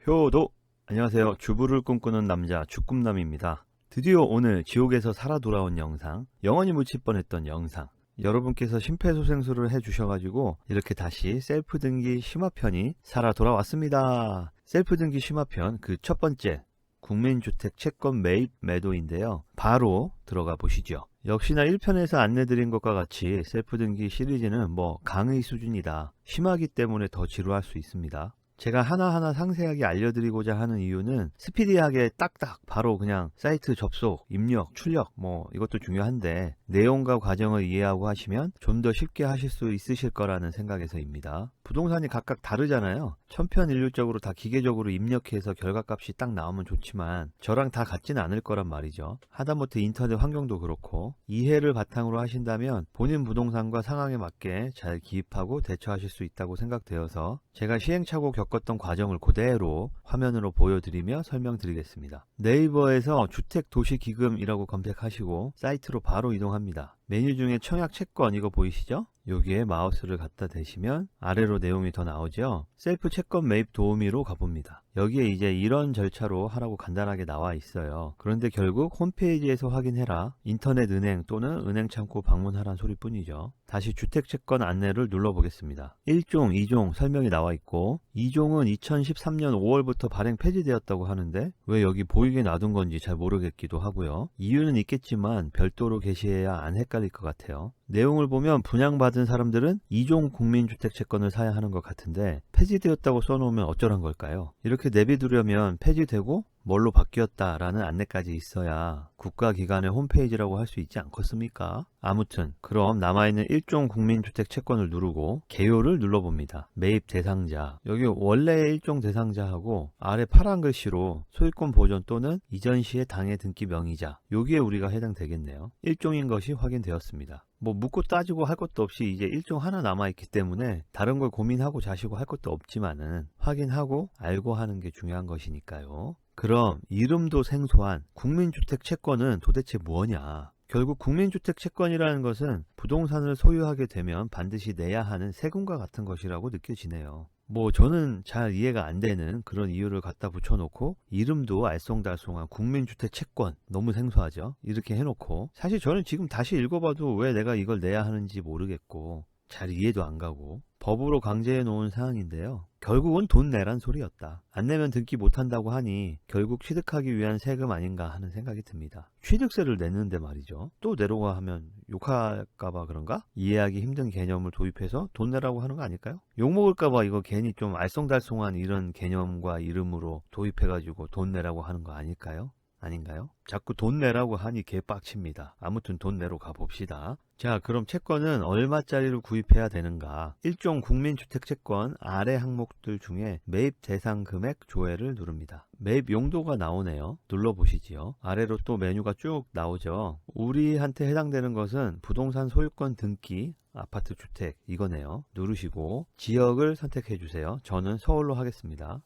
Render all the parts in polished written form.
효도! 안녕하세요. 주부를 꿈꾸는 남자 주꿈남입니다. 드디어 오늘 지옥에서 살아 돌아온 영상, 영원히 묻힐 뻔했던 영상, 여러분께서 심폐소생술을 해주셔가지고 이렇게 다시 셀프 등기 심화편이 살아 돌아왔습니다. 셀프 등기 심화편 그 첫 번째 국민주택 채권 매입 매도인데요. 바로 들어가 보시죠. 역시나 1편에서 안내드린 것과 같이 셀프 등기 시리즈는 강의 수준이다. 심하기 때문에 더 지루할 수 있습니다. 제가 하나하나 상세하게 알려드리고자 하는 이유는 스피디하게 딱딱 바로 그냥 사이트 접속, 입력, 출력 이것도 중요한데 내용과 과정을 이해하고 하시면 좀 더 쉽게 하실 수 있으실 거라는 생각에서입니다. 부동산이 각각 다르잖아요. 천편일률적으로 다 기계적으로 입력해서 결과값이 딱 나오면 좋지만 저랑 다 같지는 않을 거란 말이죠. 하다못해 인터넷 환경도 그렇고 이해를 바탕으로 하신다면 본인 부동산과 상황에 맞게 잘 기입하고 대처하실 수 있다고 생각되어서 제가 시행착오 겪었던 과정을 그대로 화면으로 보여드리며 설명드리겠습니다. 네이버에서 주택도시기금이라고 검색하시고 사이트로 바로 이동합니다. 메뉴 중에 청약 채권 이거 보이시죠? 여기에 마우스를 갖다 대시면 아래로 내용이 더 나오죠. 셀프 채권 매입 도우미로 가봅니다. 여기에 이제 이런 절차로 하라고 간단하게 나와 있어요. 그런데 결국 홈페이지에서 확인해라, 인터넷 은행 또는 은행 창구 방문하란 소리뿐이죠. 다시 주택채권 안내를 눌러보겠습니다. 1종, 2종 설명이 나와 있고 2종은 2013년 5월부터 발행 폐지되었다고 하는데 왜 여기 보이게 놔둔 건지 잘 모르겠기도 하고요. 이유는 있겠지만 별도로 게시해야 안 헷갈릴 것 같아요. 내용을 보면 분양받은 사람들은 2종 국민주택채권을 사야 하는 것 같은데 폐지되었다고 써놓으면 어쩌란 걸까요? 이렇게 내비두려면 폐지되고 뭘로 바뀌었다라는 안내까지 있어야 국가기관의 홈페이지라고 할 수 있지 않겠습니까? 아무튼 그럼 남아있는 1종 국민주택 채권을 누르고 개요를 눌러봅니다. 매입 대상자, 여기 원래의 1종 대상자하고 아래 파란 글씨로 소유권 보존 또는 이전 시의 당해 등기 명의자, 여기에 우리가 해당되겠네요. 1종인 것이 확인되었습니다. 묻고 따지고 할 것도 없이 이제 1종 하나 남아있기 때문에 다른 걸 고민하고 자시고 할 것도 없지만은 확인하고 알고 하는 게 중요한 것이니까요. 그럼 이름도 생소한 국민주택 채권은 도대체 뭐냐? 결국 국민주택 채권이라는 것은 부동산을 소유하게 되면 반드시 내야 하는 세금과 같은 것이라고 느껴지네요. 저는 잘 이해가 안 되는 그런 이유를 갖다 붙여놓고 이름도 알쏭달쏭한 국민주택 채권, 너무 생소하죠? 이렇게 해놓고 사실 저는 지금 다시 읽어봐도 왜 내가 이걸 내야 하는지 모르겠고 잘 이해도 안 가고 법으로 강제해 놓은 사항인데요. 결국은 돈 내란 소리였다. 안 내면 등기 못한다고 하니 결국 취득하기 위한 세금 아닌가 하는 생각이 듭니다. 취득세를 내는데 말이죠. 또 내라고 하면 욕할까봐 그런가? 이해하기 힘든 개념을 도입해서 돈 내라고 하는 거 아닐까요? 욕먹을까봐 이거 괜히 좀 알쏭달쏭한 이런 개념과 이름으로 도입해가지고 돈 내라고 하는 거 아닐까요? 아닌가요? 자꾸 돈 내라고 하니 개빡칩니다. 아무튼 돈 내러 가봅시다. 자, 그럼 채권은 얼마짜리를 구입해야 되는가? 1종 국민주택채권 아래 항목들 중에 매입 대상 금액 조회를 누릅니다. 매입 용도가 나오네요. 눌러보시지요. 아래로 또 메뉴가 쭉 나오죠. 우리한테 해당되는 것은 부동산 소유권 등기, 아파트 주택 이거네요. 누르시고 지역을 선택해 주세요. 저는 서울로 하겠습니다.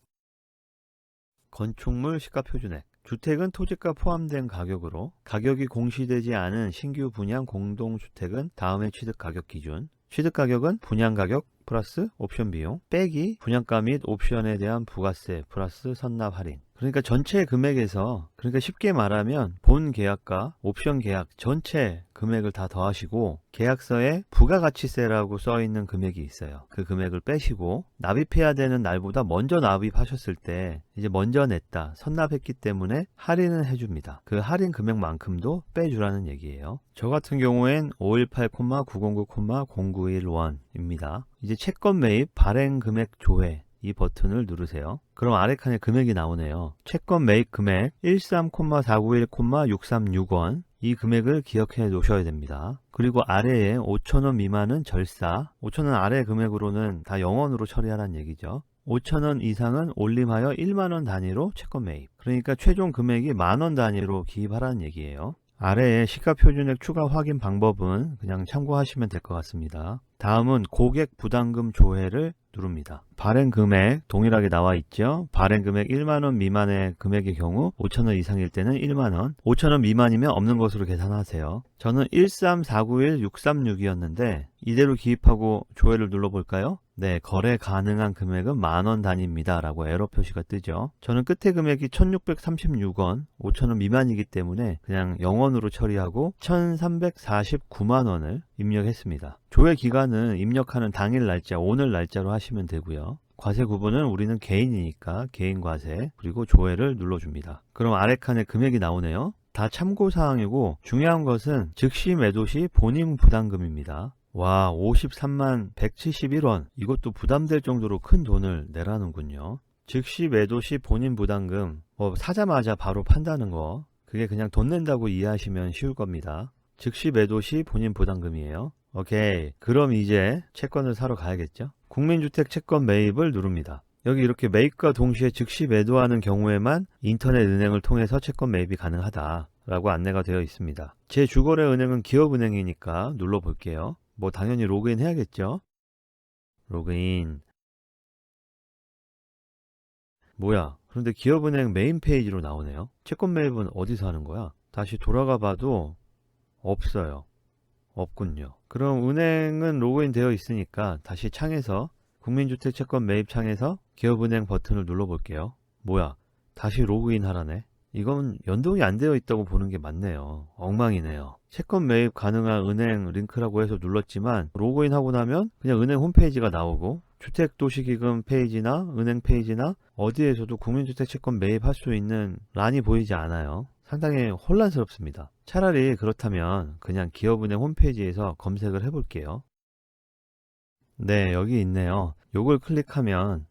건축물 시가표준액, 주택은 토지가 포함된 가격으로, 가격이 공시되지 않은 신규 분양 공동주택은 다음의 취득가격 기준, 취득가격은 분양가격 플러스 옵션 비용 빼기 분양가 및 옵션에 대한 부가세 플러스 선납 할인. 그러니까 전체 금액에서, 그러니까 쉽게 말하면 본 계약과 옵션 계약 전체 금액을 다 더하시고 계약서에 부가가치세라고 써있는 금액이 있어요. 그 금액을 빼시고 납입해야 되는 날보다 먼저 납입하셨을 때 이제 먼저 냈다, 선납했기 때문에 할인은 해줍니다. 그 할인 금액만큼도 빼주라는 얘기예요. 저 같은 경우엔 518,909,0911입니다. 이제 채권 매입 발행 금액 조회 이 버튼을 누르세요. 그럼 아래 칸에 금액이 나오네요. 채권 매입 금액 13,491,6366원, 이 금액을 기억해 놓으셔야 됩니다. 그리고 아래에 5,000원 미만은 절사, 5,000원 아래 금액으로는 다 0원으로 처리하라는 얘기죠. 5,000원 이상은 올림하여 1만원 단위로 채권 매입, 그러니까 최종 금액이 만원 단위로 기입하라는 얘기예요. 아래에 시가표준액 추가 확인 방법은 그냥 참고하시면 될 것 같습니다. 다음은 고객 부담금 조회를 누릅니다. 발행 금액 동일하게 나와 있죠. 발행 금액 1만원 미만의 금액의 경우 5,000원 이상일 때는 1만원, 5,000원 미만이면 없는 것으로 계산하세요. 저는 13,491,636이었는데 이대로 기입하고 조회를 눌러볼까요? 네, 거래 가능한 금액은 10,000원 단위입니다 라고 에러 표시가 뜨죠. 저는 끝에 금액이 1636원, 5,000원 미만이기 때문에 그냥 0원으로 처리하고 1349만원을 입력했습니다. 조회 기간은 입력하는 당일 날짜, 오늘 날짜로 하시면 되고요. 과세 구분은 우리는 개인이니까 개인 과세, 그리고 조회를 눌러줍니다. 그럼 아래 칸에 금액이 나오네요. 다 참고사항이고 중요한 것은 즉시 매도 시 본인 부담금입니다. 와, 53만 171원. 이것도 부담될 정도로 큰 돈을 내라는군요. 즉시 매도 시 본인 부담금, 사자마자 바로 판다는 거, 그게 그냥 돈 낸다고 이해하시면 쉬울 겁니다. 즉시 매도 시 본인 부담금이에요. 오케이, 그럼 이제 채권을 사러 가야겠죠. 국민주택 채권 매입을 누릅니다. 여기 이렇게 매입과 동시에 즉시 매도하는 경우에만 인터넷 은행을 통해서 채권 매입이 가능하다 라고 안내가 되어 있습니다. 제 주거래 은행은 기업은행이니까 눌러볼게요. 당연히 로그인 해야겠죠. 로그인. 뭐야, 그런데 기업은행 메인 페이지로 나오네요. 채권 매입은 어디서 하는 거야? 다시 돌아가 봐도 없어요. 없군요. 그럼 은행은 로그인 되어 있으니까 다시 창에서 국민주택 채권 매입 창에서 기업은행 버튼을 눌러볼게요. 뭐야, 다시 로그인 하라네. 이건 연동이 안 되어 있다고 보는 게 맞네요. 엉망이네요. 채권 매입 가능한 은행 링크라고 해서 눌렀지만 로그인하고 나면 그냥 은행 홈페이지가 나오고 주택도시기금 페이지나 은행 페이지나 어디에서도 국민주택 채권 매입할 수 있는 란이 보이지 않아요. 상당히 혼란스럽습니다. 차라리 그렇다면 그냥 기업은행 홈페이지에서 검색을 해볼게요. 네, 여기 있네요. 요걸 클릭하면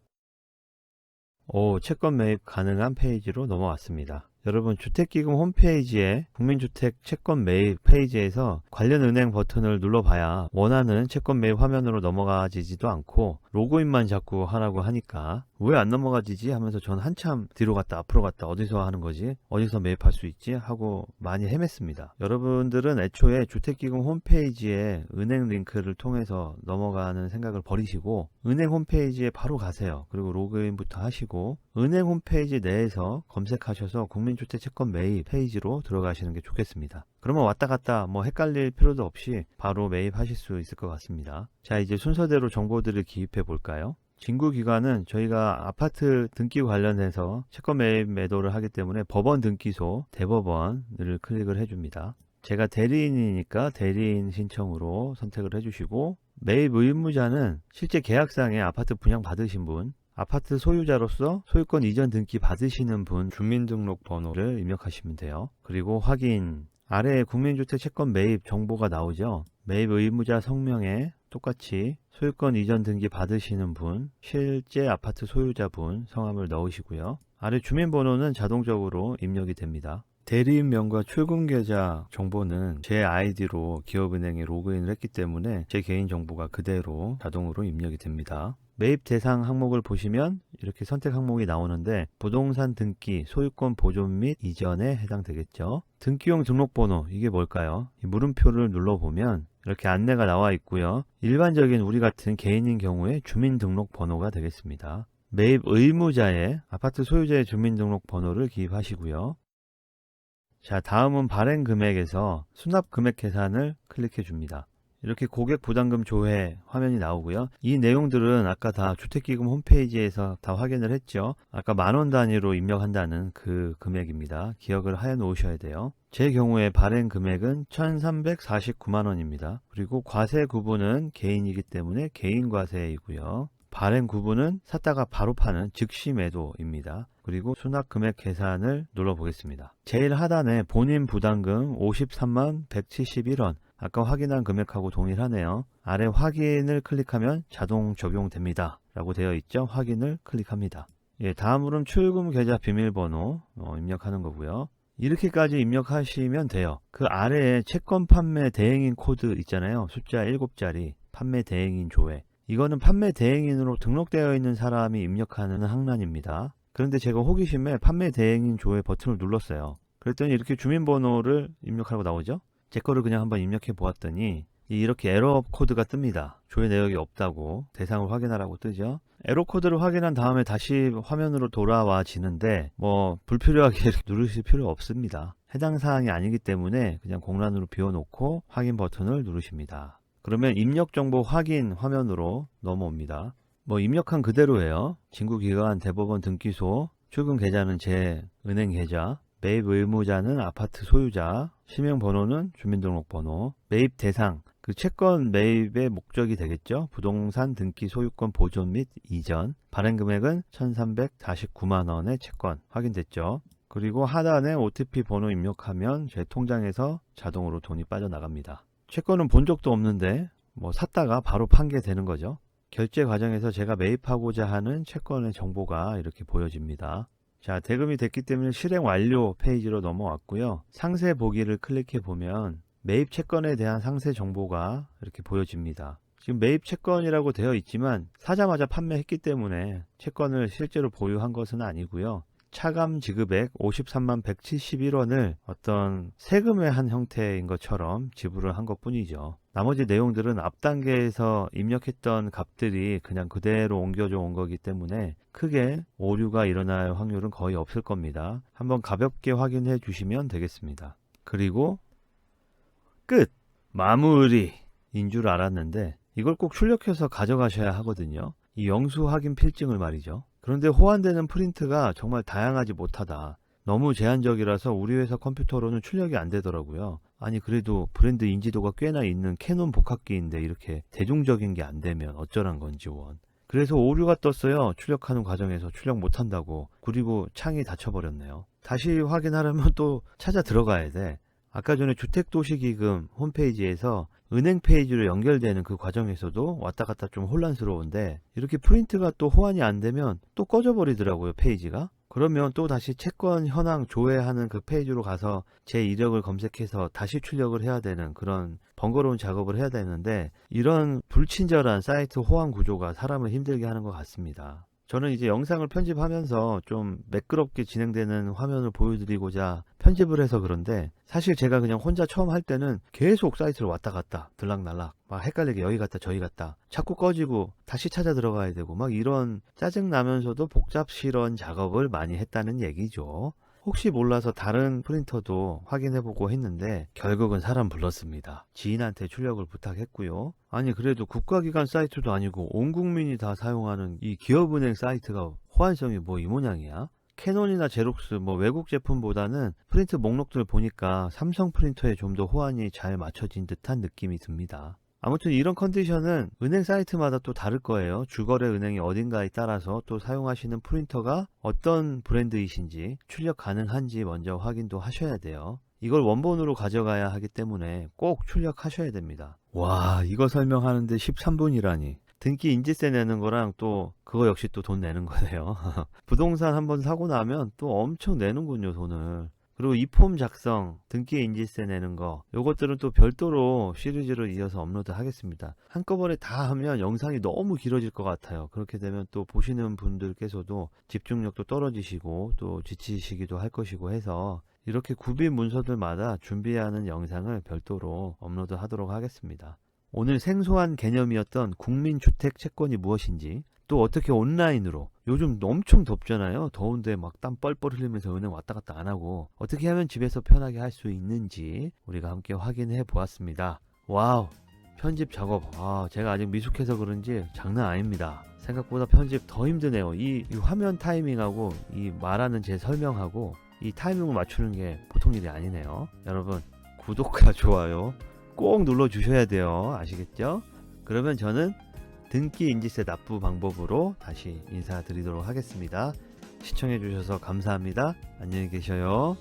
채권 매입 가능한 페이지로 넘어왔습니다. 여러분, 주택기금 홈페이지에 국민주택 채권 매입 페이지에서 관련 은행 버튼을 눌러봐야 원하는 채권 매입 화면으로 넘어가지도 않고 로그인만 자꾸 하라고 하니까 왜 안 넘어가지지 하면서 전 한참 뒤로 갔다 앞으로 갔다 어디서 하는 거지? 어디서 매입할 수 있지? 하고 많이 헤맸습니다. 여러분들은 애초에 주택기금 홈페이지에 은행 링크를 통해서 넘어가는 생각을 버리시고 은행 홈페이지에 바로 가세요. 그리고 로그인부터 하시고 은행 홈페이지 내에서 검색하셔서 국민주택 채권 매입 페이지로 들어가시는 게 좋겠습니다. 그러면 왔다 갔다 헷갈릴 필요도 없이 바로 매입하실 수 있을 것 같습니다. 자, 이제 순서대로 정보들을 기입해 볼까요? 징구기관은 저희가 아파트 등기 관련해서 채권 매입 매도를 하기 때문에 법원 등기소 대법원을 클릭을 해줍니다. 제가 대리인이니까 대리인 신청으로 선택을 해주시고 매입 의무자는 실제 계약상에 아파트 분양 받으신 분, 아파트 소유자로서 소유권 이전 등기 받으시는 분 주민등록번호를 입력하시면 돼요. 그리고 확인. 아래에 국민주택 채권 매입 정보가 나오죠. 매입 의무자 성명에 똑같이 소유권 이전 등기 받으시는 분, 실제 아파트 소유자분 성함을 넣으시고요. 아래 주민번호는 자동적으로 입력이 됩니다. 대리인명과 출금계좌 정보는 제 아이디로 기업은행에 로그인을 했기 때문에 제 개인정보가 그대로 자동으로 입력이 됩니다. 매입 대상 항목을 보시면 이렇게 선택 항목이 나오는데 부동산 등기, 소유권 보존 및 이전에 해당되겠죠. 등기용 등록번호, 이게 뭘까요? 이 물음표를 눌러보면 이렇게 안내가 나와 있고요. 일반적인 우리 같은 개인인 경우에 주민등록번호가 되겠습니다. 매입 의무자의 아파트 소유자의 주민등록번호를 기입하시고요. 자, 다음은 발행 금액에서 수납 금액 계산을 클릭해 줍니다. 이렇게 고객 부담금 조회 화면이 나오고요. 이 내용들은 아까 다 주택기금 홈페이지에서 다 확인을 했죠. 아까 10,000원 단위로 입력한다는 그 금액입니다. 기억을 하여 놓으셔야 돼요. 제 경우에 발행 금액은 1,349만원입니다. 그리고 과세 구분은 개인이기 때문에 개인 과세이고요. 발행 구분은 샀다가 바로 파는 즉시 매도입니다. 그리고 수납 금액 계산을 눌러보겠습니다. 제일 하단에 본인 부담금 53만 171원, 아까 확인한 금액하고 동일하네요. 아래 확인을 클릭하면 자동 적용됩니다 라고 되어 있죠. 확인을 클릭합니다. 다음으로는 출금 계좌 비밀번호 입력하는 거고요. 이렇게까지 입력하시면 돼요. 그 아래에 채권 판매 대행인 코드 있잖아요. 숫자 7자리 판매 대행인 조회, 이거는 판매 대행인으로 등록되어 있는 사람이 입력하는 항란입니다. 그런데 제가 호기심에 판매 대행인 조회 버튼을 눌렀어요. 그랬더니 이렇게 주민번호를 입력하라고 나오죠. 제 거를 그냥 한번 입력해 보았더니 이렇게 에러 코드가 뜹니다. 조회 내역이 없다고 대상을 확인하라고 뜨죠. 에러 코드를 확인한 다음에 다시 화면으로 돌아와지는데 불필요하게 이렇게 누르실 필요 없습니다. 해당 사항이 아니기 때문에 그냥 공란으로 비워놓고 확인 버튼을 누르십니다. 그러면 입력 정보 확인 화면으로 넘어옵니다. 뭐 입력한 그대로예요. 진구기관, 대법원 등기소, 출금 계좌는 제 은행 계좌, 매입 의무자는 아파트 소유자, 실명번호는 주민등록번호, 매입 대상, 그 채권 매입의 목적이 되겠죠. 부동산 등기 소유권 보존 및 이전, 발행 금액은 1349만원의 채권 확인됐죠. 그리고 하단에 OTP 번호 입력하면 제 통장에서 자동으로 돈이 빠져나갑니다. 채권은 본 적도 없는데 뭐 샀다가 바로 판게 되는 거죠. 결제 과정에서 제가 매입하고자 하는 채권의 정보가 이렇게 보여집니다. 자, 대금이 됐기 때문에 실행 완료 페이지로 넘어왔고요. 상세 보기를 클릭해 보면 매입 채권에 대한 상세 정보가 이렇게 보여집니다. 지금 매입 채권이라고 되어 있지만 사자마자 판매했기 때문에 채권을 실제로 보유한 것은 아니고요. 차감 지급액 53만 171원을 어떤 세금의 한 형태인 것처럼 지불을 한 것 뿐이죠. 나머지 내용들은 앞 단계에서 입력했던 값들이 그냥 그대로 옮겨져 온 거기 때문에 크게 오류가 일어날 확률은 거의 없을 겁니다. 한번 가볍게 확인해 주시면 되겠습니다. 그리고 끝! 마무리인 줄 알았는데 이걸 꼭 출력해서 가져가셔야 하거든요. 이 영수 확인 필증을 말이죠. 그런데 호환되는 프린트가 정말 다양하지 못하다. 너무 제한적이라서 우리 회사 컴퓨터로는 출력이 안 되더라고요. 아니 그래도 브랜드 인지도가 꽤나 있는 캐논 복합기인데 이렇게 대중적인 게 안 되면 어쩌란 건지 원. 그래서 오류가 떴어요. 출력하는 과정에서 출력 못한다고. 그리고 창이 닫혀버렸네요. 다시 확인하려면 또 찾아 들어가야 돼. 아까 전에 주택도시기금 홈페이지에서 은행 페이지로 연결되는 그 과정에서도 왔다 갔다 좀 혼란스러운데 이렇게 프린트가 또 호환이 안 되면 또 꺼져 버리더라고요, 페이지가. 그러면 또 다시 채권 현황 조회하는 그 페이지로 가서 제 이력을 검색해서 다시 출력을 해야 되는 그런 번거로운 작업을 해야 되는데 이런 불친절한 사이트 호환 구조가 사람을 힘들게 하는 것 같습니다. 저는 이제 영상을 편집하면서 좀 매끄럽게 진행되는 화면을 보여드리고자 편집을 해서 그런데 사실 제가 그냥 혼자 처음 할 때는 계속 사이트를 왔다 갔다 들락날락 막 헷갈리게 여기 갔다 저기 갔다 자꾸 꺼지고 다시 찾아 들어가야 되고 막 이런 짜증나면서도 복잡스러운 작업을 많이 했다는 얘기죠. 혹시 몰라서 다른 프린터도 확인해보고 했는데 결국은 사람 불렀습니다. 지인한테 출력을 부탁했고요. 아니 그래도 국가기관 사이트도 아니고 온 국민이 다 사용하는 이 기업은행 사이트가 호환성이 뭐 이 모양이야? 캐논이나 제록스 뭐 외국 제품보다는 프린트 목록들 보니까 삼성 프린터에 좀 더 호환이 잘 맞춰진 듯한 느낌이 듭니다. 아무튼 이런 컨디션은 은행 사이트마다 또 다를 거예요. 주거래 은행이 어딘가에 따라서 또 사용하시는 프린터가 어떤 브랜드이신지 출력 가능한지 먼저 확인도 하셔야 돼요. 이걸 원본으로 가져가야 하기 때문에 꼭 출력하셔야 됩니다. 와, 이거 설명하는데 13분이라니. 등기 인지세 내는 거랑 또 그거 역시 또 돈 내는 거네요. 부동산 한번 사고 나면 또 엄청 내는군요, 돈을. 그리고 이 폼 작성, 등기 인지세 내는 거 요것들은 또 별도로 시리즈로 이어서 업로드 하겠습니다. 한꺼번에 다 하면 영상이 너무 길어질 것 같아요. 그렇게 되면 또 보시는 분들께서도 집중력도 떨어지시고 또 지치시기도 할 것이고 해서 이렇게 구비 문서들마다 준비하는 영상을 별도로 업로드 하도록 하겠습니다. 오늘 생소한 개념이었던 국민주택 채권이 무엇인지 또 어떻게 온라인으로 요즘 엄청 덥잖아요. 더운데 막 땀 뻘뻘 흘리면서 은행 왔다 갔다 안 하고 어떻게 하면 집에서 편하게 할 수 있는지 우리가 함께 확인해 보았습니다. 와우, 편집 작업 제가 아직 미숙해서 그런지 장난 아닙니다. 생각보다 편집 더 힘드네요. 이 화면 타이밍하고 이 말하는 제 설명하고 이 타이밍을 맞추는 게 보통 일이 아니네요. 여러분 구독과 좋아요 꼭 눌러 주셔야 돼요. 아시겠죠? 그러면 저는 등기 인지세 납부 방법으로 다시 인사드리도록 하겠습니다. 시청해 주셔서 감사합니다. 안녕히 계셔요.